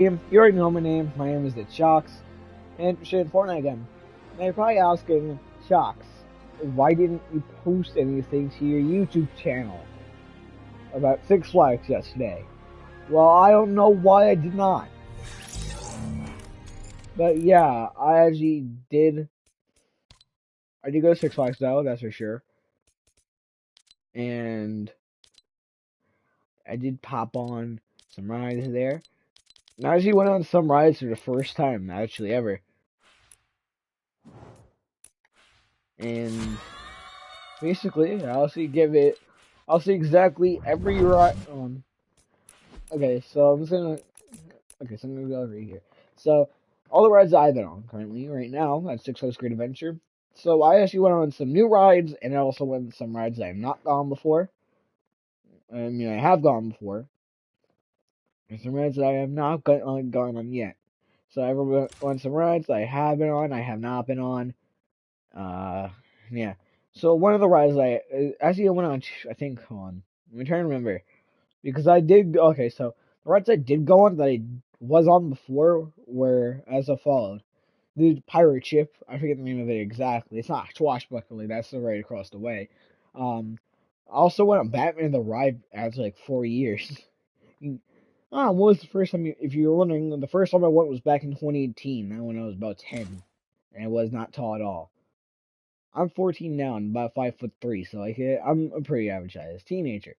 You already know my name. My name is the Shocks, and shit, Fortnite again. Now you're probably asking, Shocks, why didn't you post anything to your YouTube channel about Six Flags yesterday? Well, I don't know why I did not. But yeah, I actually did. I did go to Six Flags though, that's for sure. And I did pop on some rides there. And I actually went on some rides for the first time, actually, ever. And basically, I'll see exactly every ride. Okay, so I'm gonna go over here. So, all the rides I've been on currently, right now, at Six Flags Great Adventure. So, I actually went on some new rides, and I also went on some rides that I've not gone before. I mean, I have gone before. There's some rides that I have not gone on yet. So, I went on some rides that I have been on, I have not been on. Uh, yeah. So, one of the rides actually I went on, I think, on. I'm trying to remember. Because I did, okay, so the rides I did go on that I was on before were as followed. The pirate ship, I forget the name of it exactly. It's not Swashbuckler, that's the right across the way. I also went on Batman the Ride after like 4 years. What was the first time, if you were wondering, the first time I went was back in 2018, when I was about 10. And I was not tall at all. I'm 14 now and about 5'3", so like I'm a pretty average size teenager.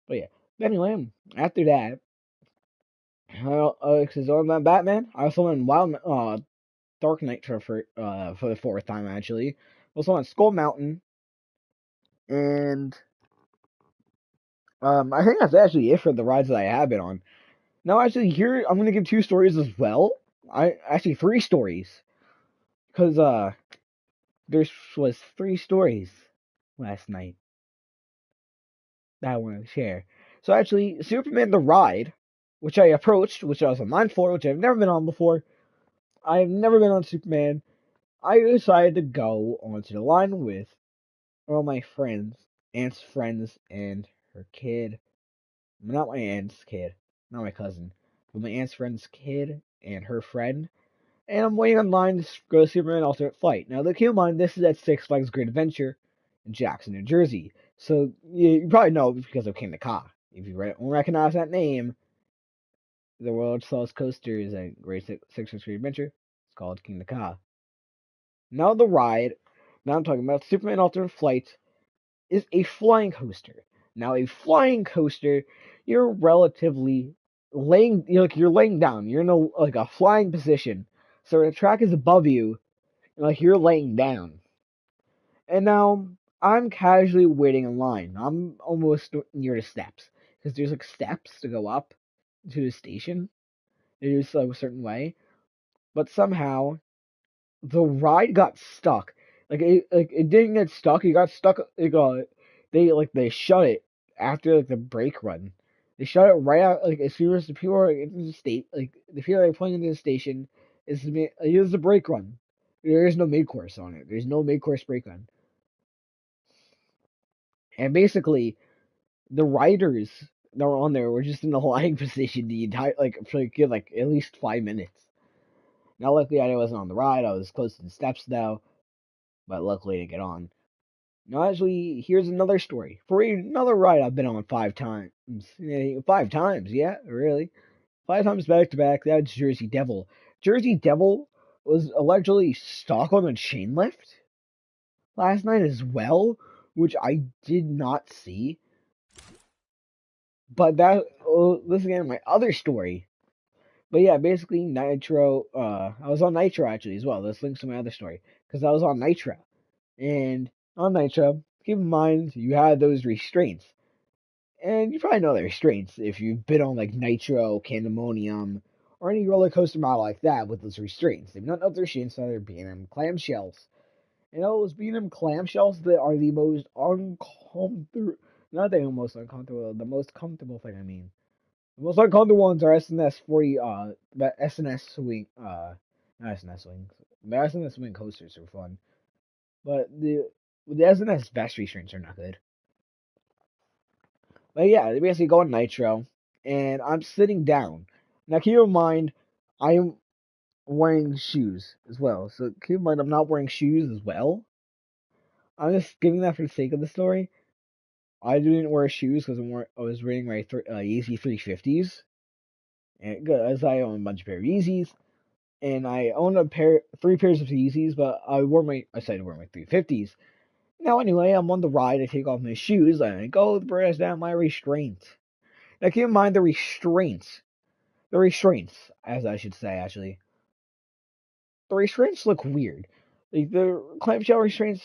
But yeah. But anyway, after that, because on that Batman, I also went Dark Knight for the fourth time actually. Also on Skull Mountain, and I think that's actually it for the rides that I have been on. Now, actually, here I'm gonna give two stories as well. I actually three stories, because there was three stories last night that I want to share. So actually, Superman the Ride, which I approached, which I was in line for, which I've never been on before. I've never been on Superman. I decided to go onto the line with all my friends, aunt's friends, and her kid. Not my aunt's kid, not my cousin, but my aunt's friend's kid and her friend. And I'm waiting online to go to Superman Alternate Flight. Now, keep in mind, this is at Six Flags Great Adventure in Jackson, New Jersey. So you probably know because of King the Ka. If you recognize that name, the world's slowest coaster is at Six Flags Great Adventure. It's called King the Ka. Now the ride, now I'm talking about Superman Alternate Flight, is a flying coaster. Now a flying coaster, you're relatively you're laying down. You're in a flying position. So the track is above you, like you're laying down. And now I'm casually waiting in line. I'm almost near the steps because there's like steps to go up to the station. It is like a certain way, but somehow the ride got stuck. It didn't get stuck. It got stuck. They shut it after like the brake run. They shut it right out like as soon as the people are in the state like the people are pulling into the station. Is the brake run. There is no mid course on it. There's no mid course brake run. And basically the riders that were on there were just in the lying position the entire for like good like at least 5 minutes. Now luckily I wasn't on the ride. I was close to the steps though, but luckily I didn't get on. Now, actually, here's another story. For another ride I've been on 5 times. Yeah, 5 times, yeah, really. 5 times back to back, that's Jersey Devil. Jersey Devil was allegedly stuck on a chain lift last night as well, which I did not see. But this again, my other story. But yeah, basically, Nitro, I was on Nitro actually as well. This links to my other story. Because I was on Nitro. And on Nitro, keep in mind, you had those restraints. And you probably know the restraints if you've been on like Nitro, Candemonium, or any roller coaster model like that with those restraints. If you don't know the restraints, they're B&M clamshells. And those B&M clamshells that are the most uncomfortable, not the most uncomfortable, the most comfortable thing I mean. The most uncomfortable ones are SNS 40, the SNS swing, not SNS swings. The SNS swing coasters are fun. But the SNS vest restraints are not good. But yeah, they basically go on Nitro, and I'm sitting down. Now keep in mind, I am wearing shoes as well. So keep in mind, I'm not wearing shoes as well. I'm just giving that for the sake of the story. I didn't wear shoes because I was wearing my Yeezy 350s, and as I own a bunch of pair of Yeezys, and I own three pairs of Yeezys, but I decided to wear my 350s. Now anyway, I'm on the ride. I take off my shoes and I go press down my restraints. Now keep in mind the restraints, as I should say actually. The restraints look weird. Like the clamshell restraints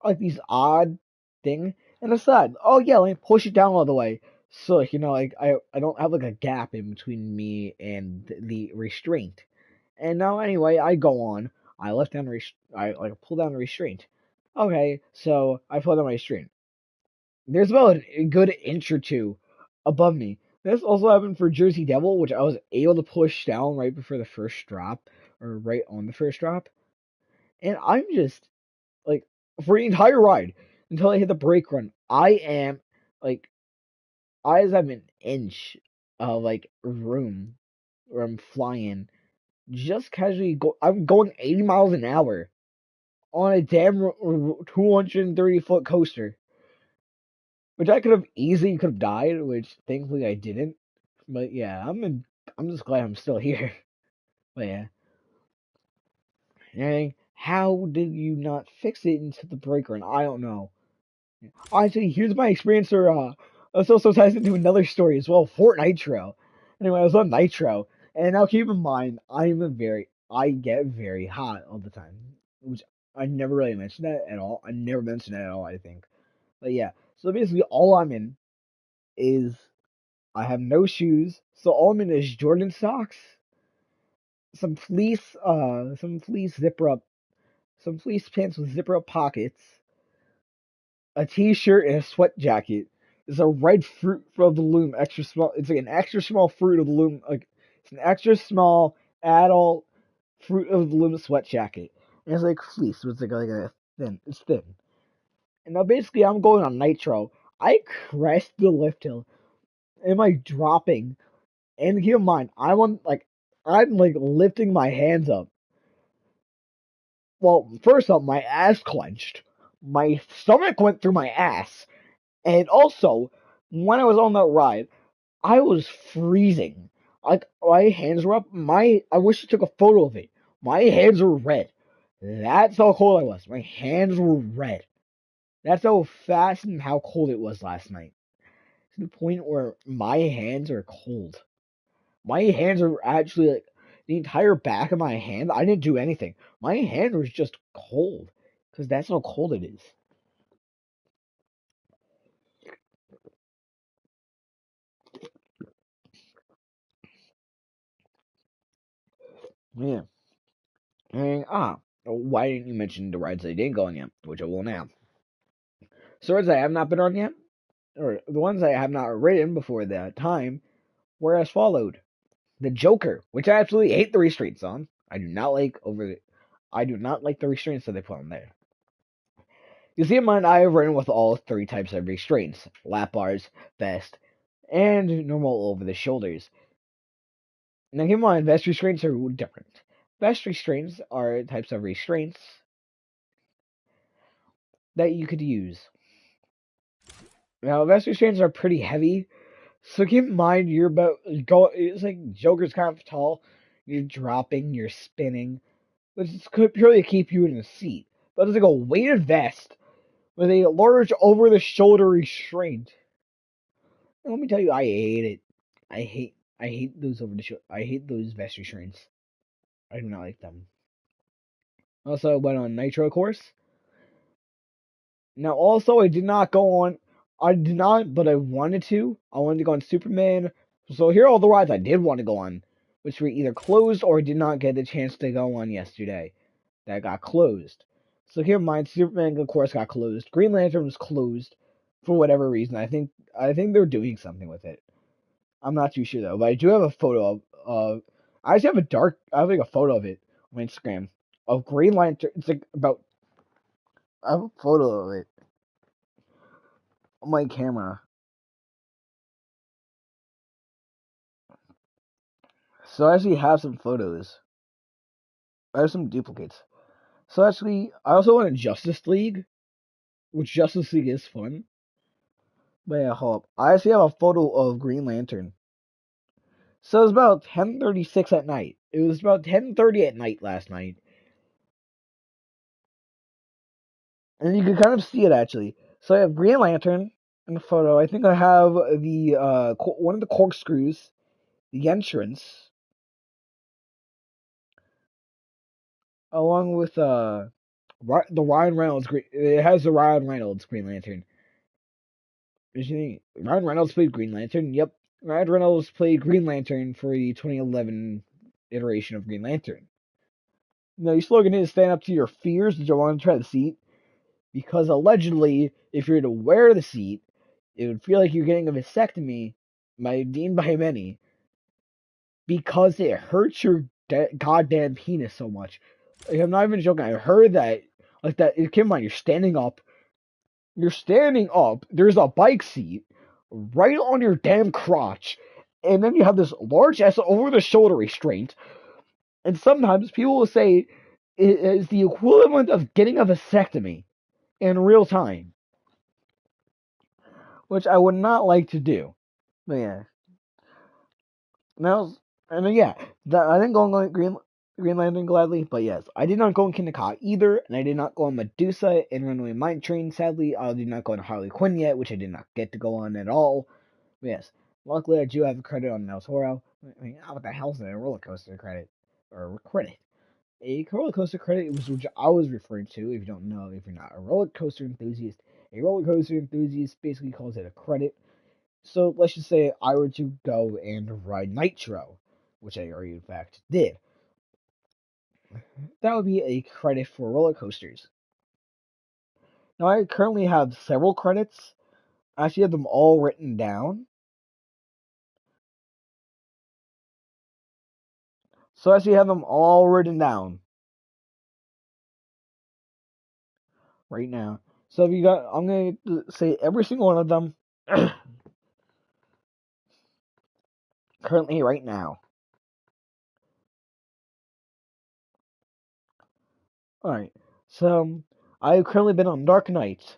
like these odd thing. And aside, oh yeah, let me push it down all the way. So like I don't have like a gap in between me and the restraint. And now anyway, I go on. I left down I like pull down the restraint. Okay, so I pull down my restraint. There's about a good inch or two above me. This also happened for Jersey Devil, which I was able to push down right before the first drop, or right on the first drop. And I'm just like for the entire ride until I hit the brake run, I am like I just have an inch of like room where I'm flying. Just casually I'm going 80 miles an hour on a damn 230-foot coaster, which I could have died, which thankfully I didn't. But yeah, I'm just glad I'm still here. But yeah, and how did you not fix it into the brake run? I don't know. Actually, here's my experience, or this also ties into another story as well. Fort Nitro. Anyway, I was on Nitro, and now keep in mind, I get very hot all the time, which I never really mentioned that at all. I never mentioned that at all, I think. But yeah, so basically, all I'm in is I have no shoes, so all I'm in is Jordan socks, some fleece zipper up, some fleece pants with zipper up pockets, a t-shirt and a sweat jacket. It's a red fruit of the loom, extra small. It's like an extra small fruit of the loom. Like it's an extra small adult fruit of the loom sweat jacket. And it's like fleece, so it's like a thin. It's thin. And now basically, I'm going on nitro. I crest the lift hill. Am I dropping? And keep in mind, I'm like lifting my hands up. Well, first up, my ass clenched. My stomach went through my ass. And also, when I was on that ride, I was freezing. Like my hands were up. I wish I took a photo of it. My hands were red. That's how cold I was. My hands were red. That's how fast and how cold it was last night. To the point where my hands are cold. My hands are actually like the entire back of my hand. I didn't do anything. My hand was just cold because that's how cold it is. Yeah. And why didn't you mention the rides I didn't go on yet? Which I will now. So rides I have not been on yet, or the ones I have not ridden before that time, were as followed: the Joker, which I absolutely hate the restraints on. I do not like the restraints that they put on there. You see in mine, I have ridden with all three types of restraints: lap bars, vest, and normal over the shoulders. Now keep in mind, vest restraints are different. Vest restraints are types of restraints that you could use. Now, vest restraints are pretty heavy, so keep in mind you're about go. It's like Joker's kind of tall. You're dropping, you're spinning, which could purely keep you in a seat. But it's like a weighted vest with a large over-the-shoulder restraint. And let me tell you, I hate it. I hate those over the shoulder. I hate those vest restraints. I do not like them. Also, I went on Nitro course. Now, also, I did not go on. I did not, but I wanted to. I wanted to go on Superman. So here are all the rides I did want to go on, which were either closed or did not get the chance to go on yesterday. That got closed. So here, mine Superman, of course, got closed. Green Lantern was closed for whatever reason. I think they're doing something with it. I'm not too sure though, but I do have a photo of. I actually have I have like a photo of it on Instagram of Green Lantern. It's like about. I have a photo of it on my camera. So I actually have some photos. I have some duplicates. So actually, I also went in Justice League, which Justice League is fun. But yeah, hold up. I actually have a photo of Green Lantern. So it was about 10:36 at night. It was about 10:30 at night last night. And you can kind of see it actually. So I have Green Lantern in the photo. I think I have the one of the corkscrews, the entrance, along with the Ryan Reynolds. It has the Ryan Reynolds Green Lantern. Ryan Reynolds played Green Lantern. Yep, Ryan Reynolds played Green Lantern for the 2011 iteration of Green Lantern. No, your slogan is stand up to your fears that you want to try the seat. Because allegedly, if you're to wear the seat, it would feel like you're getting a vasectomy, deemed by many, because it hurts your goddamn penis so much. Like, I'm not even joking. I heard that, like that. Keep in mind, you're standing up. You're standing up. There's a bike seat right on your damn crotch, and then you have this large ass over the shoulder restraint. And sometimes people will say it is the equivalent of getting a vasectomy in real time, which I would not like to do. But yeah, now and then, yeah, I didn't go on Green Lantern gladly, but yes, I did not go on Kinderka either, and I did not go on Medusa and Runaway Mine Train. Sadly, I did not go on Harley Quinn yet, which I did not get to go on at all. But yes, luckily I do have a credit on El Toro. I mean, what the hell's a roller coaster credit or credit? A roller coaster credit was which I was referring to. If you don't know, if you're not a roller coaster enthusiast, a roller coaster enthusiast basically calls it a credit. So let's just say I were to go and ride Nitro, which I already in fact did. That would be a credit for roller coasters. Now I currently have several credits. I actually have them all written down. So I actually have them all written down right now. So if you got, I'm gonna say every single one of them currently right now. Alright, so I've currently been on Dark Knight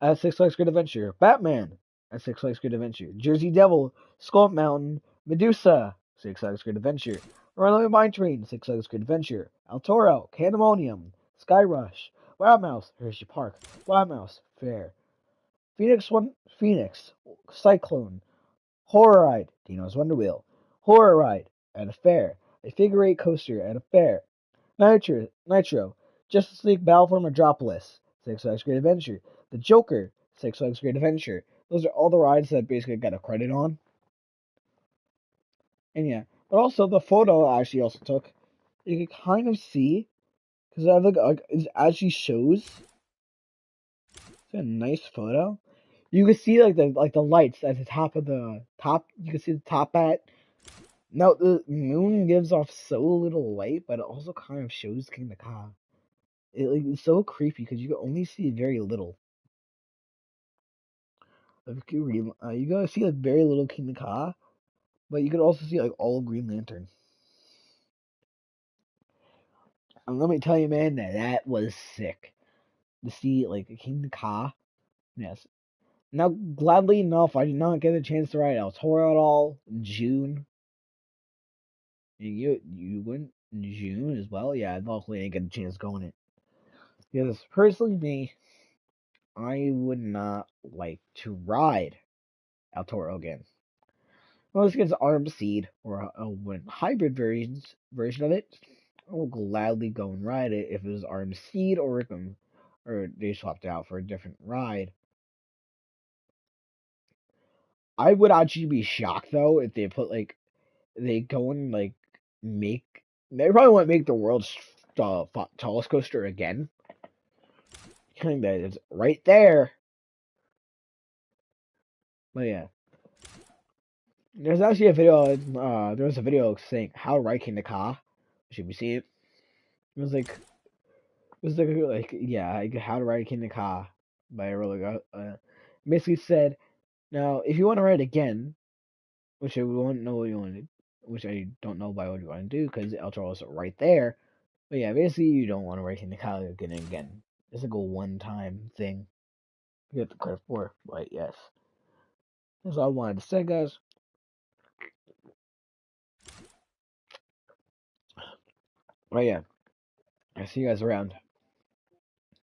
at Six Flags Great Adventure, Batman at Six Flags Great Adventure, Jersey Devil, Skull Mountain, Medusa, Six Flags Great Adventure, Runaway Mine Train, Six Flags Great Adventure, El Toro, Candemonium, Sky Rush, Wild Mouse, Hershey Park, Wild Mouse, Fair, Phoenix, Cyclone, Horror Ride, Dino's Wonder Wheel, Horror Ride at a fair, a figure eight coaster at a fair, Nitro, Justice League Battle for Metropolis, Six Flags Great Adventure, The Joker, Six Flags Great Adventure. Those are all the rides that I basically got a credit on. And yeah, but also the photo I actually also took, you can kind of see, because I have like it actually shows. It's a nice photo. You can see like the lights at the top of the top. You can see the top hat. Now the moon gives off so little light, but it also kind of shows King the Ka. It's so creepy because you can only see very little. Like, you gotta see like very little King Ka, but you could also see like all of Green Lantern. And let me tell you, man, that was sick to see like King Ka. Yes. Now, gladly enough, I did not get a chance to ride El Toro at all in June. You went in June as well? Yeah, I luckily didn't get a chance going it. Because personally, me, I would not like to ride El Toro again. Well, this gets Arm Seed or a hybrid version of it. I will gladly go and ride it if it was Arm Seed or they swapped it out for a different ride. I would actually be shocked though if they put like they go and like make they probably want to make the world's tallest coaster again. Kind of is right there. But yeah, there's actually a video. There was a video saying how to ride King the Ka. Should we see it? It was like yeah, like how to ride King the Ka by a roller. Basically said now if you want to ride again, which I won't know what you wanted. which I don't know why would you want to do because the outro is right there. But yeah, basically you don't want to write in the calendar again and again. It's like a one-time thing. You get the credit for, but yes, that's all I wanted to say, guys. But yeah, I see you guys around.